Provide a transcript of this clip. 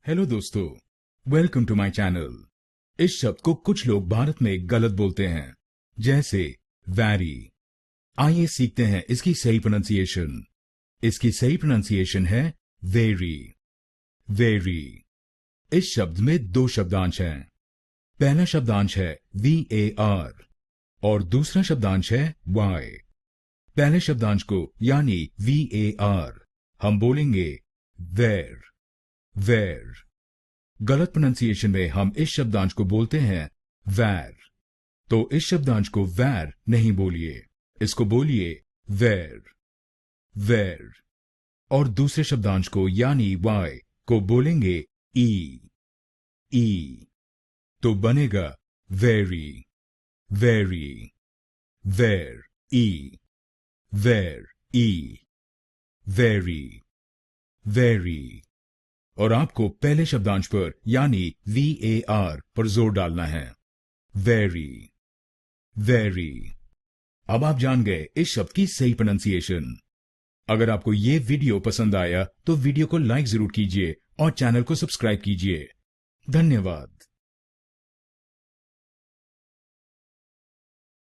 Hello दोस्तों, welcome to my channel. इस शब्द को कुछ लोग भारत में गलत बोलते हैं, जैसे वैरी। आइए सीखते हैं इसकी सही प्रोनाउंसिएशन। इसकी सही प्रोनाउंसिएशन है वेरी। वेरी। इस शब्द में दो शब्दांश हैं। पहला शब्दांश है VAR और दूसरा शब्दांश है Y। पहले शब्दांश को यानी VAR हम बोलेंगे वेर। वेर। गलत प्रोनाउंसिएशन में हम इस शब्दांश को बोलते हैं वैर। तो इस शब्दांश को वैर नहीं बोलिए, इसको बोलिए वेर। वेर। और दूसरे शब्दांश को यानी वाई को बोलेंगे ई। ई। तो बनेगा वेरी। वेरी। वेर ई। वेर ई। वेरी। वेरी। और आपको पहले शब्दांश पर यानी VAR पर जोर डालना है। वेरी। वेरी। अब आप जान गए इस शब्द की सही प्रोनाउंसिएशन। अगर आपको ये वीडियो पसंद आया तो वीडियो को लाइक जरूर कीजिए और चैनल को सब्सक्राइब कीजिए। धन्यवाद।